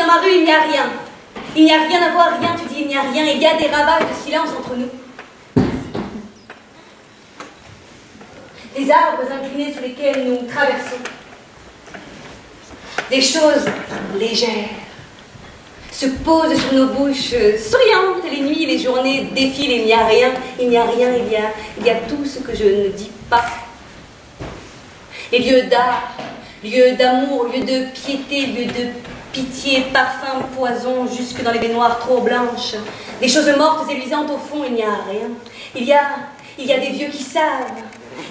dans ma rue, il n'y a rien. Il n'y a rien à voir, rien, tu dis, il n'y a rien. Il y a des ravages de silence entre nous. Des arbres inclinés sous lesquels nous traversons. Des choses légères se posent sur nos bouches, souriantes. Les nuits, les journées défilent, il n'y a rien, il n'y a rien, il y a tout ce que je ne dis pas. Les lieux d'art, lieux d'amour, lieux de piété, lieux de pitié, parfum, poison, jusque dans les baignoires trop blanches. Des choses mortes et luisantes au fond, il n'y a rien. Il y a des vieux qui savent.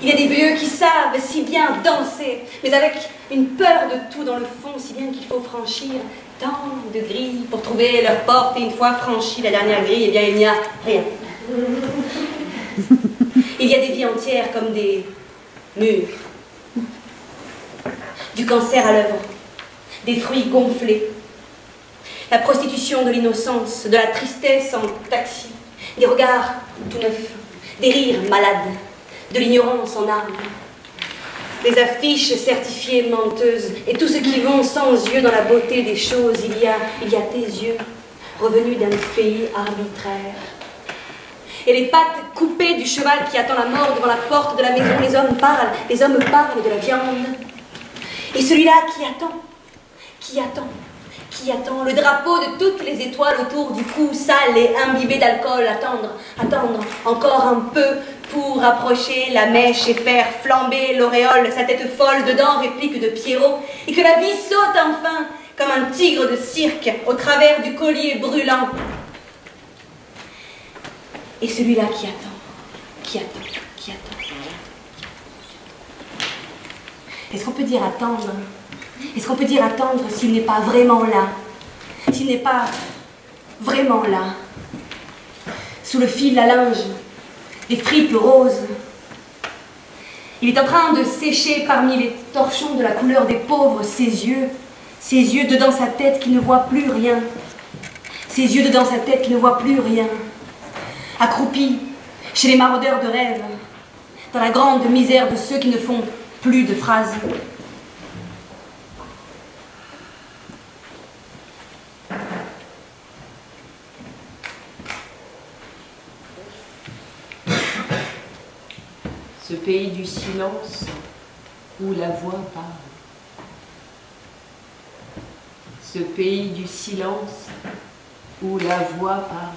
Il y a des vieux qui savent si bien danser, mais avec une peur de tout dans le fond, si bien qu'il faut franchir tant de grilles pour trouver leur porte, et une fois franchie la dernière grille, eh bien il n'y a rien. Il y a des vies entières comme des murs, du cancer à l'œuvre, des fruits gonflés, la prostitution de l'innocence, de la tristesse en taxi, des regards tout neufs, des rires malades, de l'ignorance en armes, des affiches certifiées menteuses, et tout ce qui vont sans yeux dans la beauté des choses. Il y a tes yeux, revenus d'un pays arbitraire. Et les pattes coupées du cheval qui attend la mort devant la porte de la maison. Les hommes parlent de la viande. Et celui-là qui attend le drapeau de toutes les étoiles autour du cou, sale et imbibé d'alcool, attendre encore un peu pour approcher la mèche et faire flamber l'auréole, sa tête folle dedans, réplique de Pierrot, et que la vie saute enfin comme un tigre de cirque au travers du collier brûlant. Et celui-là qui attend. Est-ce qu'on peut dire attendre? Est-ce qu'on peut dire attendre s'il n'est pas vraiment là? S'il n'est pas vraiment là? Sous le fil à linge, des fripes roses. Il est en train de sécher parmi les torchons de la couleur des pauvres ses yeux dedans sa tête qui ne voit plus rien. Ses yeux dedans sa tête qui ne voit plus rien. Accroupi chez les maraudeurs de rêve, dans la grande misère de ceux qui ne font plus de phrases. Ce pays du silence où la voix parle. Ce pays du silence où la voix parle.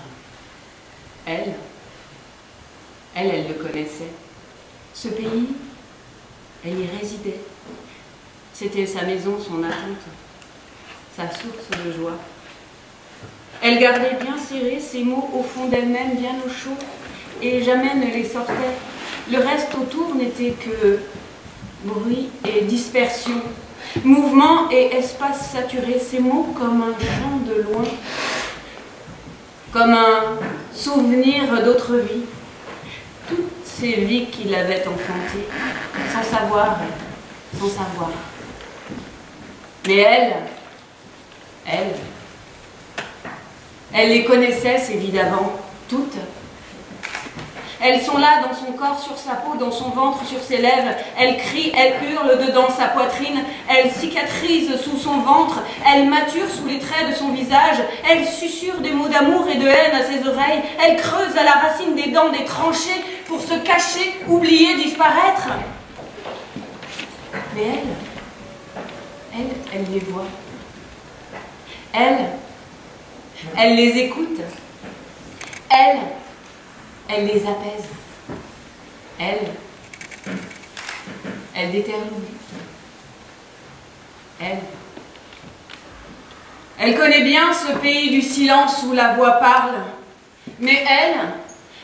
Elle le connaissait. Ce pays, elle y résidait. C'était sa maison, son attente, sa source de joie. Elle gardait bien serrés ses mots au fond d'elle-même, bien au chaud, et jamais ne les sortait. Le reste autour n'était que bruit et dispersion, mouvement et espace saturé. Ces mots comme un chant de loin, comme un souvenir d'autres vies. Toutes ces vies qu'il avait enfantées, sans savoir. Mais elle les connaissait, ces vies d'avant, toutes. Elles sont là dans son corps, sur sa peau, dans son ventre, sur ses lèvres. Elle crie, elle hurle dedans sa poitrine. Elle cicatrise sous son ventre. Elle mature sous les traits de son visage. Elle susurre des mots d'amour et de haine à ses oreilles. Elle creuse à la racine des dents des tranchées pour se cacher, oublier, disparaître. Mais elle les voit. Elle les écoute. Elle les apaise. Elle détermine. Elle connaît bien ce pays du silence où la voix parle. Mais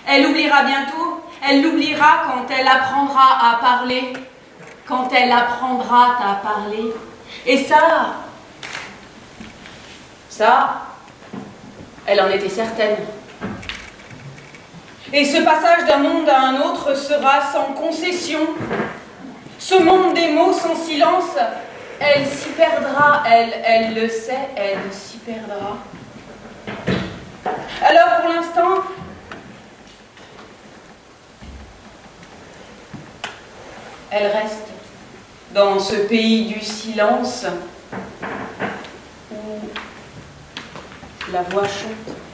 elle oubliera bientôt. Elle l'oubliera quand elle apprendra à parler. Quand elle apprendra à parler. Et ça, elle en était certaine. Et ce passage d'un monde à un autre sera sans concession. Ce monde des mots sans silence, elle s'y perdra, elle le sait, elle s'y perdra. Alors pour l'instant, elle reste dans ce pays du silence où La voix chante.